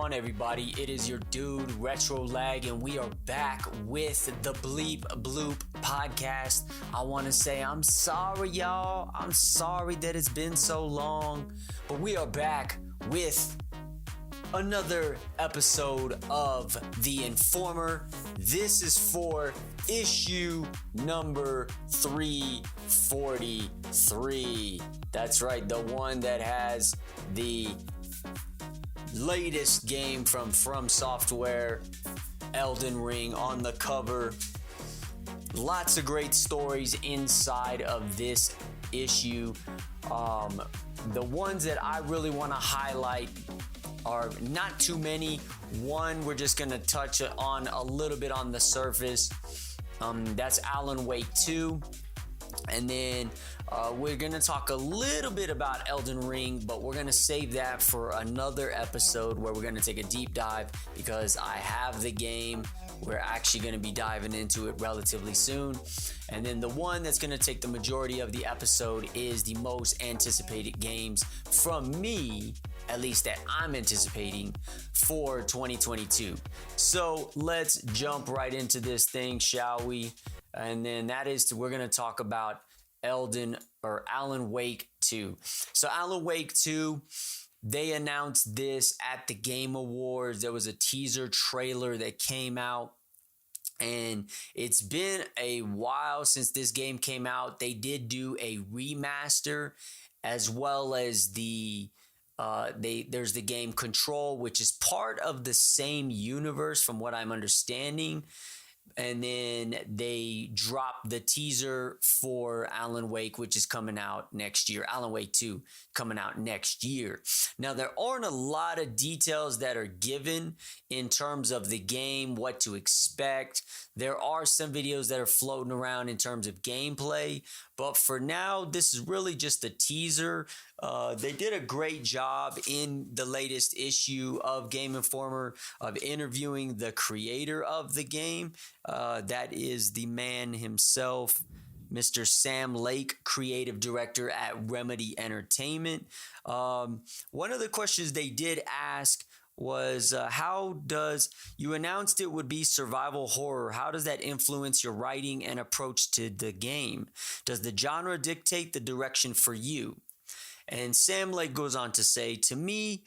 on, everybody? It is your dude, Retro Lag, and we are back with the Bleep Bloop podcast. I want to say I'm sorry, y'all. I'm sorry that it's been so long, but we are back with another episode of The Informer. This is for issue number 343. That's right, the one that has the latest game from Software, Elden Ring, on the cover. Lots of great stories inside of this issue. The ones that I really want to highlight are not too many. One we're just going to touch on a little bit on the surface. That's Alan Wake 2. And then we're going to talk a little bit about Elden Ring, but we're going to save that for another episode where we're going to take a deep dive because I have the game. We're actually going to be diving into it relatively soon. And then the one that's going to take the majority of the episode is the most anticipated games from me, at least that I'm anticipating for 2022. So let's jump right into this thing, shall we? And then we're going to talk about Alan Wake 2. So Alan Wake 2, they announced this at the Game Awards. There was a teaser trailer that came out, and it's been a while since this game came out. They did do a remaster, as well as there's the game Control, which is part of the same universe from what I'm understanding. And then they dropped the teaser for Alan Wake, which is coming out next year. Alan Wake 2 coming out next year. Now, there aren't a lot of details that are given in terms of the game, what to expect. There are some videos that are floating around in terms of gameplay, but for now, this is really just a teaser. They did a great job in the latest issue of Game Informer of interviewing the creator of the game. That is the man himself, Mr. Sam Lake, creative director at Remedy Entertainment. One of the questions they did ask was, you announced it would be survival horror. How does that influence your writing and approach to the game? Does the genre dictate the direction for you? And Sam Lake goes on to say, to me,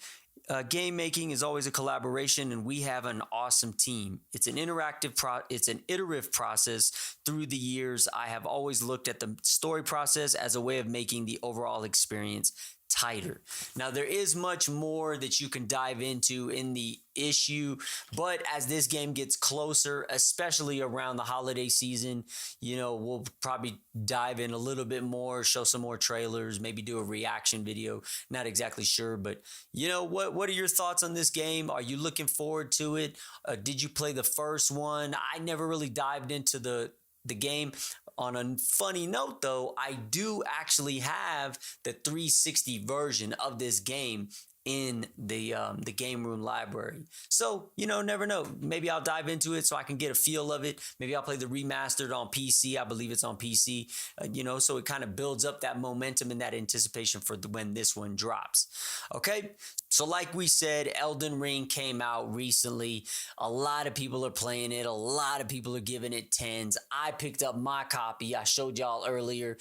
game making is always a collaboration, and we have an awesome team. It's an iterative process through the years. I have always looked at the story process as a way of making the overall experience tighter. Now, there is much more that you can dive into in the issue, but as this game gets closer, especially around the holiday season, we'll probably dive in a little bit more, show some more trailers, maybe do a reaction video. Not exactly sure, but what are your thoughts on this game? Are you looking forward to it? Did you play the first one? I never really dived into the game. On a funny note, though, I do actually have the 360 version of this game in the game room library. So, never know. Maybe I'll dive into it so I can get a feel of it. Maybe I'll play the remastered on PC. I believe it's on PC, so it kind of builds up that momentum and that anticipation for when this one drops. Okay. So like we said, Elden Ring came out recently. A lot of people are playing it. A lot of people are giving it 10s. I picked up my copy. I showed y'all earlier.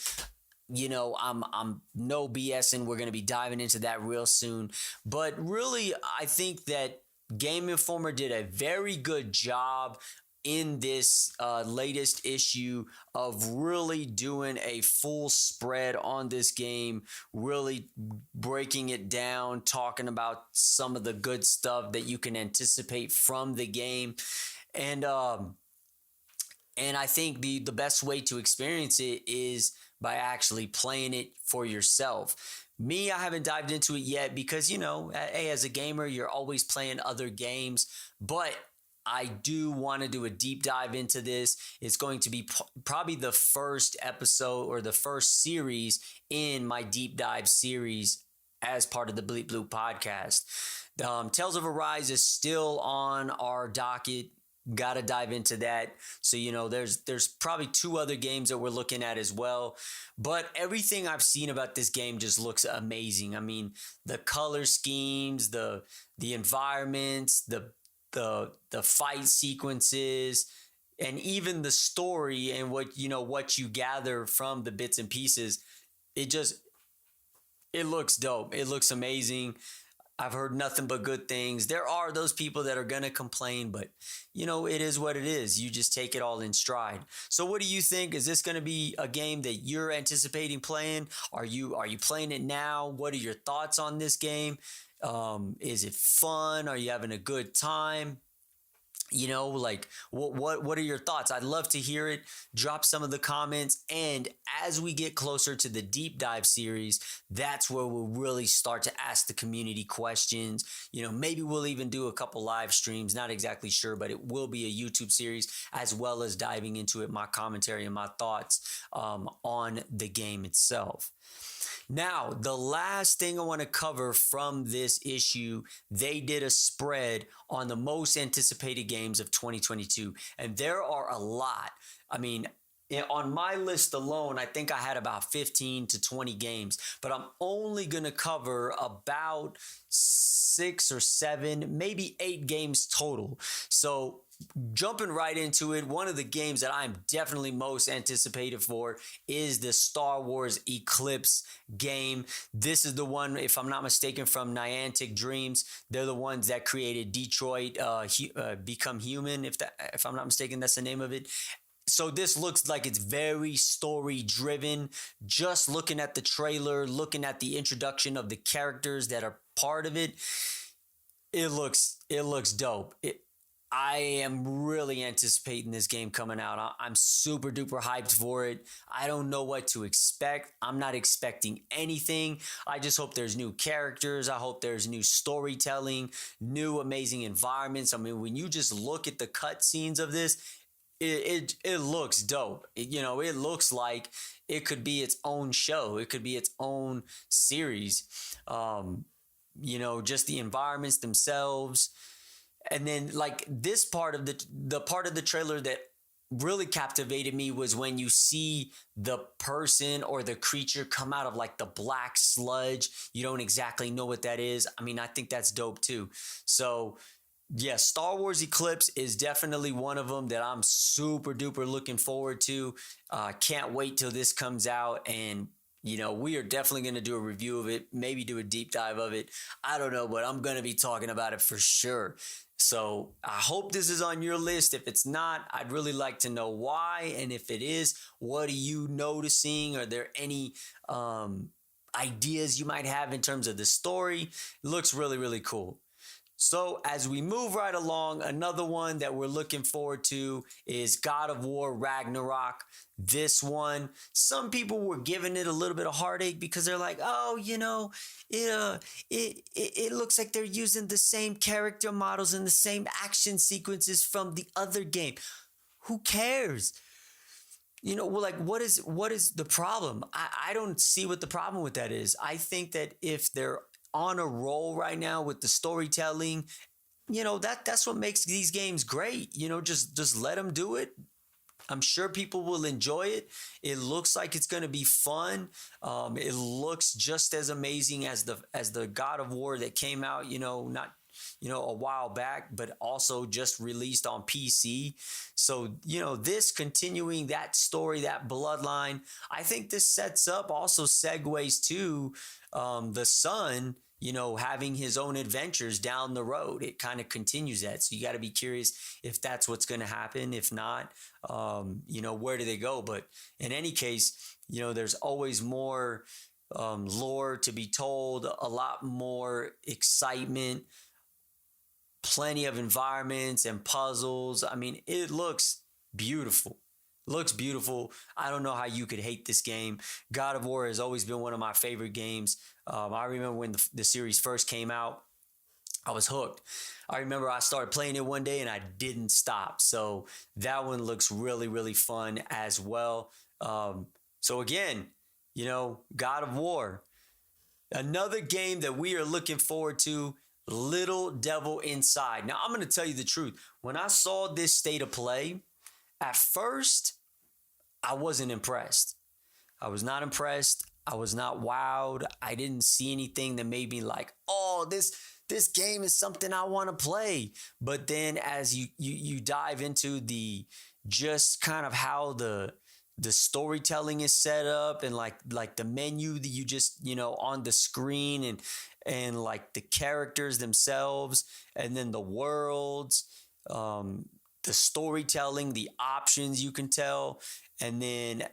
I'm no BSing. We're going to be diving into that real soon. But really, I think that Game Informer did a very good job in this latest issue of really doing a full spread on this game, really breaking it down, talking about some of the good stuff that you can anticipate from the game. And I think the best way to experience it is by actually playing it for yourself. Me, I haven't dived into it yet because, as a gamer, you're always playing other games, but I do want to do a deep dive into this. It's going to be probably the first episode or the first series in my deep dive series as part of the Bleep Bloop podcast. Tales of Arise is still on our docket. Got to dive into that. So, there's probably two other games that we're looking at as well. But everything I've seen about this game just looks amazing. I mean, the color schemes, the environments, the fight sequences, and even the story and what you gather from the bits and pieces. It just it looks dope. It looks amazing. I've heard nothing but good things. There are those people that are going to complain, but it is what it is. You just take it all in stride. So what do you think? Is this going to be a game that you're anticipating playing? Are you playing it now? What are your thoughts on this game? Is it fun? Are you having a good time? Like what are your thoughts? I'd love to hear it. Drop some of the comments, and as we get closer to the deep dive series, that's where we'll really start to ask the community questions. Maybe we'll even do a couple live streams, not exactly sure, but it will be a YouTube series, as well as diving into it, my commentary and my thoughts on the game itself. Now, the last thing I want to cover from this issue, they did a spread on the most anticipated games of 2022, and there are a lot. I mean, on my list alone, I think I had about 15 to 20 games, but I'm only going to cover about 6 or 7, maybe 8 games total. So jumping right into it, one of the games that I'm definitely most anticipated for is the Star Wars Eclipse game. This is the one, if I'm not mistaken, from Niantic Dreams. They're the ones that created Detroit Become Human, if I'm not mistaken, that's the name of it. So this looks like it's very story driven. Just looking at the trailer, looking at the introduction of the characters that are part of it, it looks dope. I am really anticipating this game coming out. I'm super duper hyped for it. I don't know what to expect. I'm not expecting anything. I just hope there's new characters. I hope there's new storytelling, new amazing environments. I mean, when you just look at the cutscenes of this, it looks dope. It looks like it could be its own show. It could be its own series. Just the environments themselves. And then like this part of the part of the trailer that really captivated me was when you see the person or the creature come out of like the black sludge. You don't exactly know what that is. I mean, I think that's dope too. So yeah, Star Wars Eclipse is definitely one of them that I'm super duper looking forward to. Can't wait till this comes out, and we are definitely going to do a review of it, maybe do a deep dive of it. I don't know, but I'm going to be talking about it for sure. So I hope this is on your list. If it's not, I'd really like to know why. And if it is, what are you noticing? Are there any ideas you might have in terms of the story? It looks really, really cool. So as we move right along, another one that we're looking forward to is God of War Ragnarok. This one, some people were giving it a little bit of heartache because they're like, oh, it looks like they're using the same character models and the same action sequences from the other game. Who cares? Like what is the problem? I don't see what the problem with that is. I think that if they're on a roll right now with the storytelling, that's what makes these games great. Just let them do it. I'm sure people will enjoy it. It looks like it's going to be fun. It looks just as amazing as the God of War that came out, not a while back, but also just released on PC. So, this continuing that story, that bloodline, I think this sets up, also segues to the son, having his own adventures down the road. It kind of continues that. So you got to be curious if that's what's going to happen. If not, where do they go? But in any case, there's always more lore to be told, a lot more excitement, plenty of environments and puzzles. I mean, it looks beautiful. Looks beautiful. I don't know how you could hate this game. God of War has always been one of my favorite games. I remember when the series first came out, I was hooked. I remember I started playing it one day and I didn't stop. So that one looks really, really fun as well. So again, God of War, another game that we are looking forward to. Little Devil Inside. Now, I'm going to tell you the truth. When I saw this state of play, at first, I wasn't impressed. I was not impressed. I was not wowed. I didn't see anything that made me like, oh, this game is something I want to play. But then as you dive into the just kind of how the storytelling is set up, and like the menu that you just on the screen, and like the characters themselves, and then the worlds, the storytelling, the options you can tell, and then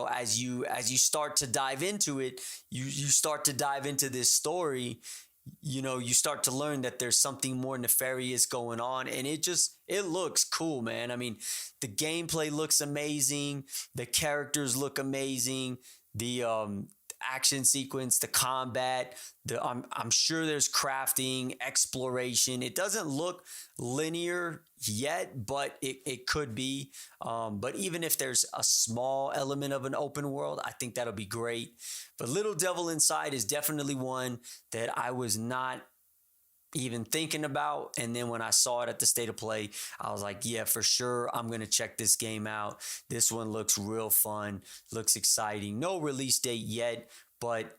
as you start to dive into it, you start to dive into this story. You start to learn that there's something more nefarious going on, and it looks cool, man. I mean, the gameplay looks amazing, the characters look amazing, the action sequence, the combat, I'm sure there's crafting, exploration. It doesn't look linear yet, but it could be. But even if there's a small element of an open world, I think that'll be great. But Little Devil Inside is definitely one that I was not even thinking about. And then when I saw it at the state of play, I was like, yeah, for sure, I'm going to check this game out. This one looks real fun, looks exciting. No release date yet, but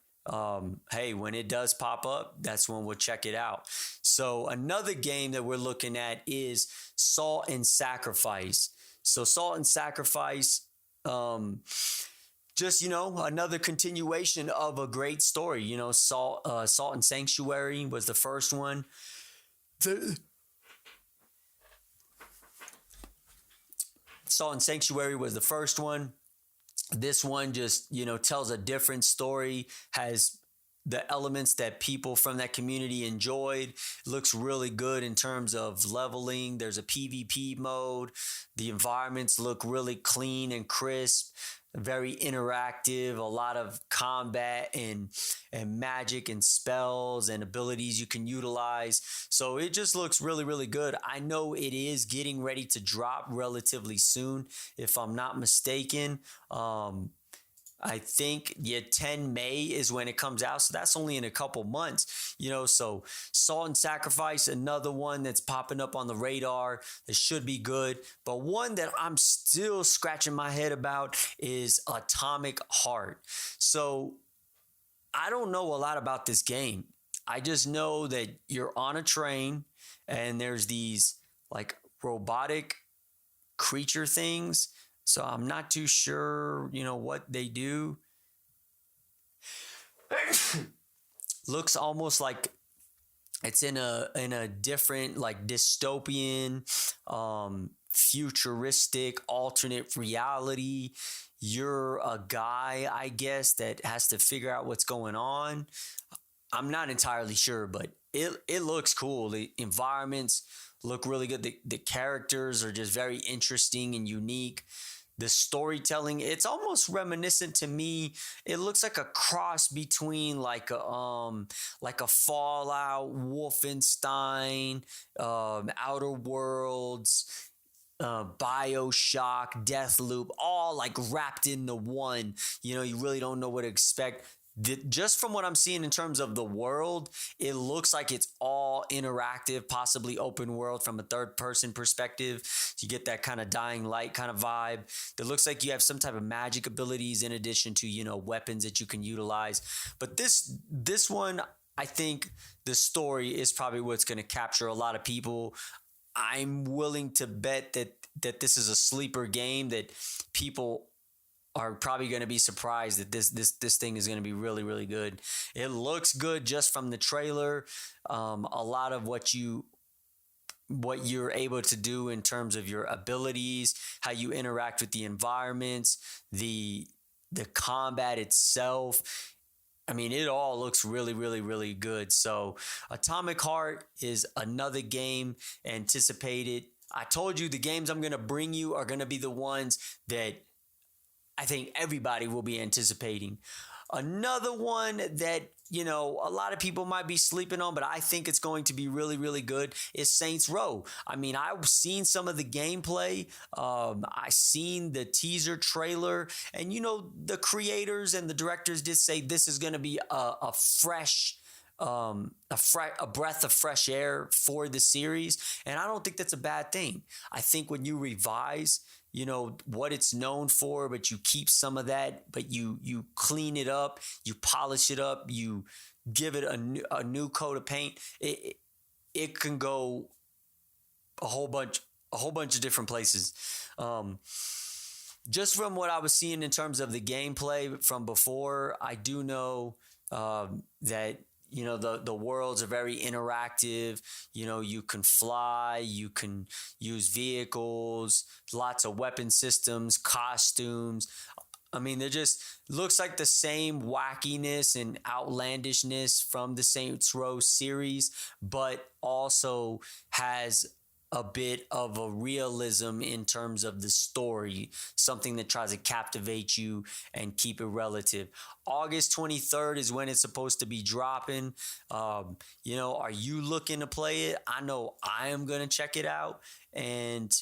hey, when it does pop up, that's when we'll check it out. So another game that we're looking at is Salt and Sacrifice. So Salt and Sacrifice, just another continuation of a great story. Salt and Sanctuary was the first one. Salt and Sanctuary was the first one. This one just tells a different story, has the elements that people from that community enjoyed. Looks really good in terms of leveling. There's a PvP mode. The environments look really clean and crisp, very interactive, a lot of combat and magic and spells and abilities you can utilize. So it just looks really, really good. I know it is getting ready to drop relatively soon, if I'm not mistaken. I think 10 May is when it comes out. So that's only in a couple months, so Salt and Sacrifice, another one that's popping up on the radar that should be good. But one that I'm still scratching my head about is Atomic Heart. So I don't know a lot about this game. I just know that you're on a train and there's these like robotic creature things. So I'm not too sure, what they do. Looks almost like it's in a different, like, dystopian, futuristic alternate reality. You're a guy, I guess, that has to figure out what's going on. I'm not entirely sure, but it looks cool. The environments look really good. The characters are just very interesting and unique. The storytelling, it's almost reminiscent to me. It looks like a cross between like a Fallout, Wolfenstein, Outer Worlds, BioShock, Deathloop, all like wrapped into one. You really don't know what to expect. Just from what I'm seeing in terms of the world, it looks like it's all interactive, possibly open world from a third person perspective. So you get that kind of Dying Light kind of vibe. It looks like you have some type of magic abilities in addition to, weapons that you can utilize. But this one, I think the story is probably what's going to capture a lot of people. I'm willing to bet that this is a sleeper game that people are probably going to be surprised that this thing is going to be really, really good. It looks good just from the trailer. A lot of what you're able to do in terms of your abilities, how you interact with the environments, the combat itself. I mean, it all looks really, really, really good. So Atomic Heart is another game anticipated. I told you the games I'm going to bring you are going to be the ones that I think everybody will be anticipating. Another one that, a lot of people might be sleeping on, but I think it's going to be really, really good is Saints Row. I mean, I've seen some of the gameplay. I seen the teaser trailer, and, the creators and the directors did say this is going to be a fresh a breath of fresh air for the series, and I don't think that's a bad thing. I think when you revise, what it's known for, but you keep some of that, but you clean it up, you polish it up, you give it a new coat of paint. It can go a whole bunch of different places. Just from what I was seeing in terms of the gameplay from before, I do know that the worlds are very interactive. You can fly, you can use vehicles, lots of weapon systems, costumes. I mean, they're just looks like the same wackiness and outlandishness from the Saints Row series, but also has a bit of a realism in terms of the story, something that tries to captivate you and keep it relative. August 23rd is when it's supposed to be dropping. Are you looking to play it? I know I am going to check it out. And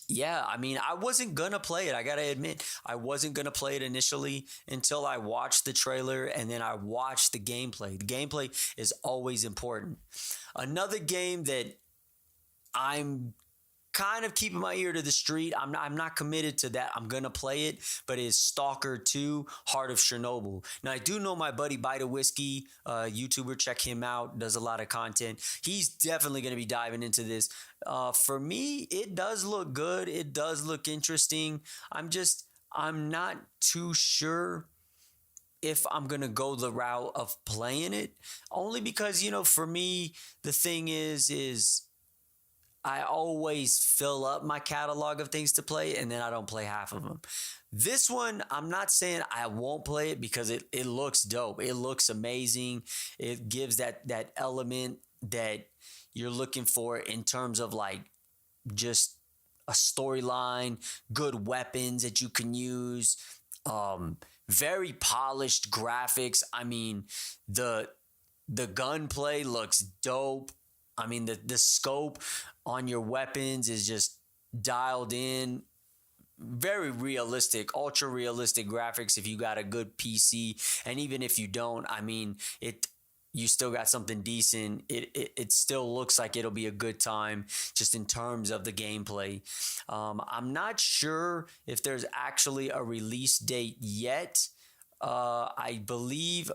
yeah, I mean, I wasn't going to play it. I got to admit, I wasn't going to play it initially until I watched the trailer and then I watched the gameplay. The gameplay is always important. Another game that I'm kind of keeping my ear to the street. I'm not committed to that. I'm going to play it, but it's Stalker 2, Heart of Chernobyl. Now, I do know my buddy Bite of Whiskey, YouTuber, check him out, does a lot of content. He's definitely going to be diving into this. For me, it does look good. It does look interesting. I'm not too sure if I'm going to go the route of playing it, only because, for me, the thing is I always fill up my catalog of things to play, and then I don't play half of them. This one, I'm not saying I won't play it because it looks dope. It looks amazing. It gives that element that you're looking for in terms of like just a storyline, good weapons that you can use, very polished graphics. I mean, the gunplay looks dope. I mean, the scope on your weapons is just dialed in. Very realistic, ultra realistic graphics if you got a good PC. And even if you don't, I mean, you still got something decent. It still looks like it'll be a good time just in terms of the gameplay. I'm not sure if there's actually a release date yet. I believe,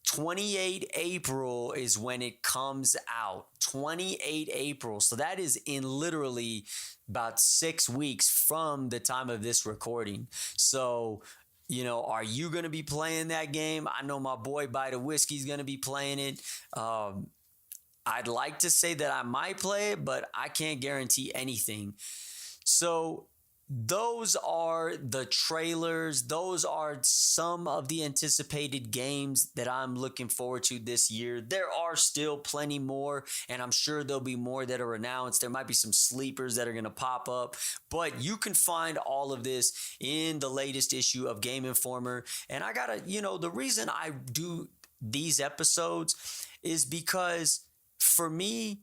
28 April is when it comes out. 28 April. So that is in literally about 6 weeks from the time of this recording. So, are you going to be playing that game? I know my boy Bite of Whiskey is going to be playing it. I'd like to say that I might play it, but I can't guarantee anything. So those are the trailers. Those are some of the anticipated games that I'm looking forward to this year. There are still plenty more, and I'm sure there'll be more that are announced. There might be some sleepers that are going to pop up, but you can find all of this in the latest issue of Game Informer. And I gotta, the reason I do these episodes is because for me,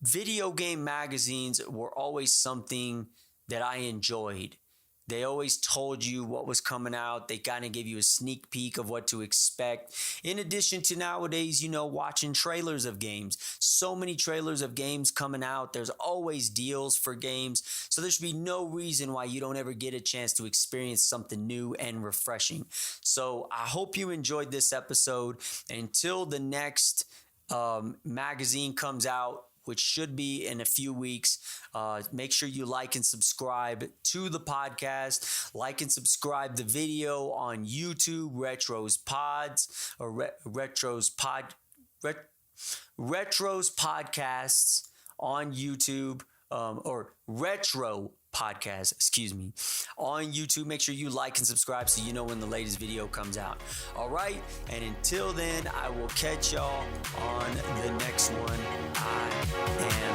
video game magazines were always something that I enjoyed. They always told you what was coming out. They kind of gave you a sneak peek of what to expect. In addition to nowadays, watching trailers of games. So many trailers of games coming out. There's always deals for games. So there should be no reason why you don't ever get a chance to experience something new and refreshing. So I hope you enjoyed this episode. Until the next magazine comes out, which should be in a few weeks. Make sure you like and subscribe to the podcast. Like and subscribe the video on YouTube, Retros Podcasts on YouTube, or Retro Podcast, on YouTube. Make sure you like and subscribe so you know when the latest video comes out. All right, and until then, I will catch y'all on the next one. I am